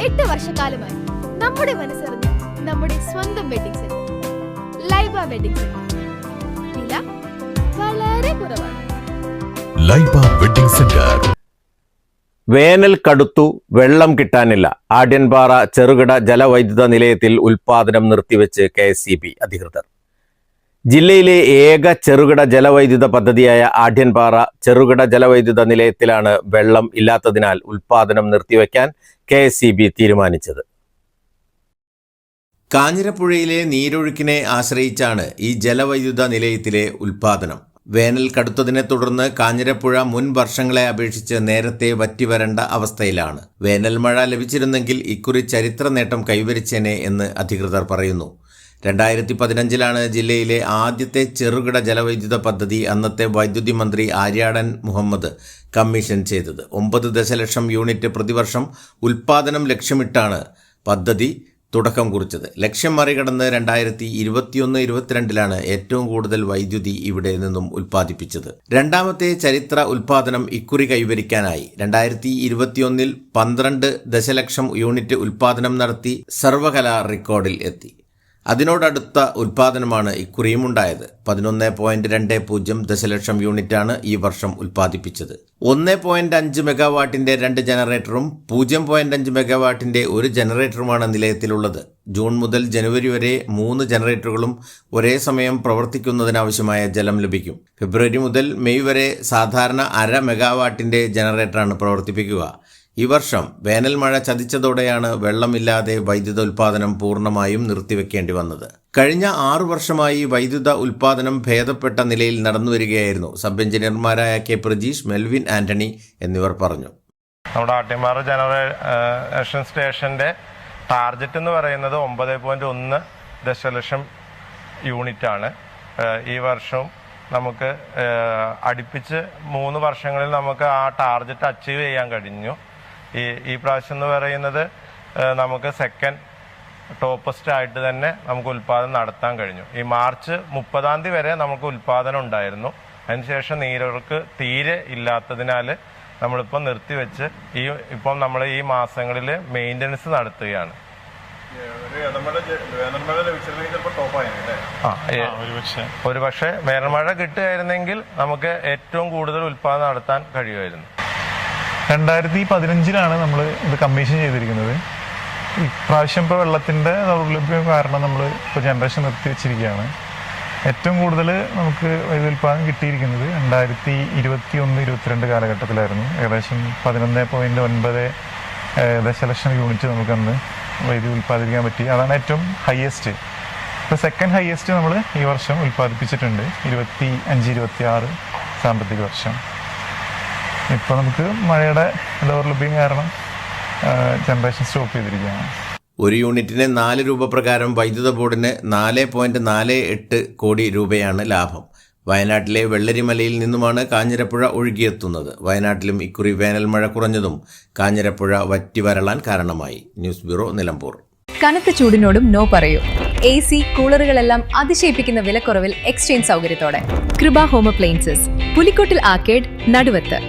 8 വർഷക്കാലമായി നമ്മുടെ മനസ്സറിഞ്ഞ് നമ്മുടെ സ്വന്തം wedding centre Laiba wedding centre. വില വളരെ കുറവാണ്. Laiba wedding centre. വേനൽ കടുത്തു, വെള്ളം കിട്ടാനില്ല. ആഢ്യൻപാറ ചെറുകിട ജലവൈദ്യുത നിലയത്തിൽ ഉൽപാദനം നിർത്തിവെച്ച് KSEB അധികൃതർ. ജില്ലയിലെ ഏക ചെറുകിട ജലവൈദ്യുത പദ്ധതിയായ ആഢ്യൻപാറ ചെറുകിട ജലവൈദ്യുത നിലയത്തിലാണ് വെള്ളം ഇല്ലാത്തതിനാൽ ഉൽപാദനം നിർത്തിവെക്കാൻ KSEB തീരുമാനിച്ചത്. കാഞ്ഞിരപ്പുഴയിലെ നീരൊഴുക്കിനെ ആശ്രയിച്ചാണ് ഈ ജലവൈദ്യുത നിലയത്തിലെ ഉൽപാദനം. വേനൽ കടുത്തതിനെ തുടർന്ന് കാഞ്ഞിരപ്പുഴ മുൻ വർഷങ്ങളെ അപേക്ഷിച്ച് നേരത്തെ വറ്റിവരണ്ട അവസ്ഥയിലാണ്. വേനൽ മഴ ലഭിച്ചിരുന്നെങ്കിൽ ഇക്കുറി ചരിത്ര നേട്ടം കൈവരിച്ചേനെ എന്ന് അധികൃതർ പറയുന്നു. 2015 ജില്ലയിലെ ആദ്യത്തെ ചെറുകിട ജലവൈദ്യുത പദ്ധതി അന്നത്തെ വൈദ്യുതി മന്ത്രി ആര്യാടൻ മുഹമ്മദ് കമ്മീഷൻ ചെയ്തത്. 9 ദശലക്ഷം യൂണിറ്റ് പ്രതിവർഷം ഉൽപാദനം ലക്ഷ്യമിട്ടാണ് പദ്ധതി തുടക്കം കുറിച്ചത്. ലക്ഷ്യം മറികടന്ന് 2021-22 ഏറ്റവും കൂടുതൽ വൈദ്യുതി ഇവിടെ നിന്നും ഉൽപ്പാദിപ്പിച്ചത്. രണ്ടാമത്തെ ചരിത്ര ഉൽപാദനം ഇക്കുറി കൈവരിക്കാനായി. 2021 12 ദശലക്ഷം യൂണിറ്റ് ഉൽപാദനം നടത്തി സർവകലാ റെക്കോർഡിൽ എത്തി. അതിനോടടുത്ത ഉൽപാദനമാണ് ഇക്കുറിയും ഉണ്ടായത്. 11.20 ദശലക്ഷം യൂണിറ്റാണ് ഈ വർഷം ഉൽപ്പാദിപ്പിച്ചത്. 1.5 മെഗാവാട്ടിന്റെ 2 ജനറേറ്ററും 0.5 മെഗാവാട്ടിന്റെ 1 ജനറേറ്ററുമാണ് നിലയത്തിലുള്ളത്. ജൂൺ മുതൽ ജനുവരി വരെ 3 ജനറേറ്ററുകളും ഒരേ സമയം പ്രവർത്തിക്കുന്നതിനാവശ്യമായ ജലം ലഭിക്കും. ഫെബ്രുവരി മുതൽ മെയ് വരെ സാധാരണ 1/2 മെഗാവാട്ടിന്റെ ജനറേറ്ററാണ് പ്രവർത്തിപ്പിക്കുക. ഈ വർഷം വേനൽ മഴ ചതിച്ചതോടെയാണ് വെള്ളമില്ലാതെ വൈദ്യുത ഉൽപാദനം പൂർണ്ണമായും നിർത്തിവെക്കേണ്ടി വന്നത്. കഴിഞ്ഞ 6 വർഷമായി വൈദ്യുത ഉൽപാദനം ഭേദപ്പെട്ട നിലയിൽ നടന്നുവരികയായിരുന്നു. സബ് എഞ്ചിനീയർമാരായ K. പ്രജീഷ്, മെൽവിൻ ആന്റണി എന്നിവർ പറഞ്ഞു. നമ്മുടെ ആഢ്യൻപാറ ജനറേഷൻ സ്റ്റേഷന്റെ ടാർജറ്റ് എന്ന് പറയുന്നത് 9.1 ദശലക്ഷം യൂണിറ്റ് ആണ്. ഈ വർഷം നമുക്ക് അടുപ്പിച്ച് 3 വർഷങ്ങളിൽ നമുക്ക് ആ ടാർജറ്റ് അച്ചീവ് ചെയ്യാൻ കഴിഞ്ഞു. ഈ പ്രാവശ്യം എന്ന് പറയുന്നത് നമുക്ക് സെക്കൻഡ് ടോപ്പസ്റ്റ് ആയിട്ട് തന്നെ നമുക്ക് ഉൽപ്പാദനം നടത്താൻ കഴിഞ്ഞു. ഈ മാർച്ച് 30 വരെ നമുക്ക് ഉൽപ്പാദനം ഉണ്ടായിരുന്നു. അതിനുശേഷം നീരൊഴുക്ക് തീരെ ഇല്ലാത്തതിനാൽ നമ്മളിപ്പോൾ നിർത്തിവെച്ച് ഇപ്പം നമ്മൾ ഈ മാസങ്ങളിൽ മെയിൻ്റനൻസ് നടത്തുകയാണ്. ഒരു പക്ഷേ വേനൽമഴ കിട്ടുകയായിരുന്നെങ്കിൽ നമുക്ക് ഏറ്റവും കൂടുതൽ ഉൽപ്പാദനം നടത്താൻ കഴിയുമായിരുന്നു. 2015 നമ്മൾ ഇത് കമ്മീഷൻ ചെയ്തിരിക്കുന്നത്. ഇപ്രാവശ്യം ഇപ്പോൾ വെള്ളത്തിൻ്റെ ദൗർലഭ്യം കാരണം നമ്മൾ ഇപ്പോൾ ജനറേഷൻ നിർത്തി വെച്ചിരിക്കുകയാണ്. ഏറ്റവും കൂടുതൽ നമുക്ക് വൈദ്യുതി ഉൽപ്പാദനം കിട്ടിയിരിക്കുന്നത് 2021-22 കാലഘട്ടത്തിലായിരുന്നു. ഏകദേശം 11.9 ദശലക്ഷം യൂണിറ്റ് നമുക്കന്ന് വൈദ്യുതി ഉൽപ്പാദിപ്പിക്കാൻ പറ്റി. അതാണ് ഏറ്റവും ഹയസ്റ്റ്. ഇപ്പോൾ സെക്കൻഡ് ഹയസ്റ്റ് നമ്മൾ ഈ വർഷം ഉൽപ്പാദിപ്പിച്ചിട്ടുണ്ട് 25-26 സാമ്പത്തിക വർഷം. ഇപ്പോൾ നമുക്ക് മഴയുടെ ദൗർലഭ്യം കാരണം ജനറേഷൻ സ്റ്റോപ്പ് ചെയ്തിരിക്കുകയാണ്. ഒരു യൂണിറ്റിന് 4 രൂപ പ്രകാരം വൈദ്യുത ബോർഡിന് 4.48 കോടി രൂപയാണ് ലാഭം. വയനാട്ടിലെ വെള്ളരിമലയിൽ നിന്നുമാണ് കാഞ്ഞിരപ്പുഴ ഒഴുകിയെത്തുന്നത്. വയനാട്ടിലും ഇക്കുറി വേനൽ മഴ കുറഞ്ഞതും കാഞ്ഞിരപ്പുഴ വറ്റിവരളാൻ കാരണമായി. News bureau, Nilambur. കനത്ത ചൂടിനോടും നോ പറയൂ. AC, കൂളറുകളെല്ലാം അതിശയിപ്പിക്കുന്ന വിലക്കുറവിൽ എക്സ്ചേഞ്ച് സൗകര്യത്തോടെ. കൃപ ഹോം അപ്ലയൻസസ്, പുലിക്കോട്ടിൽ ആർക്കേഡ്, നടുവത്ത്.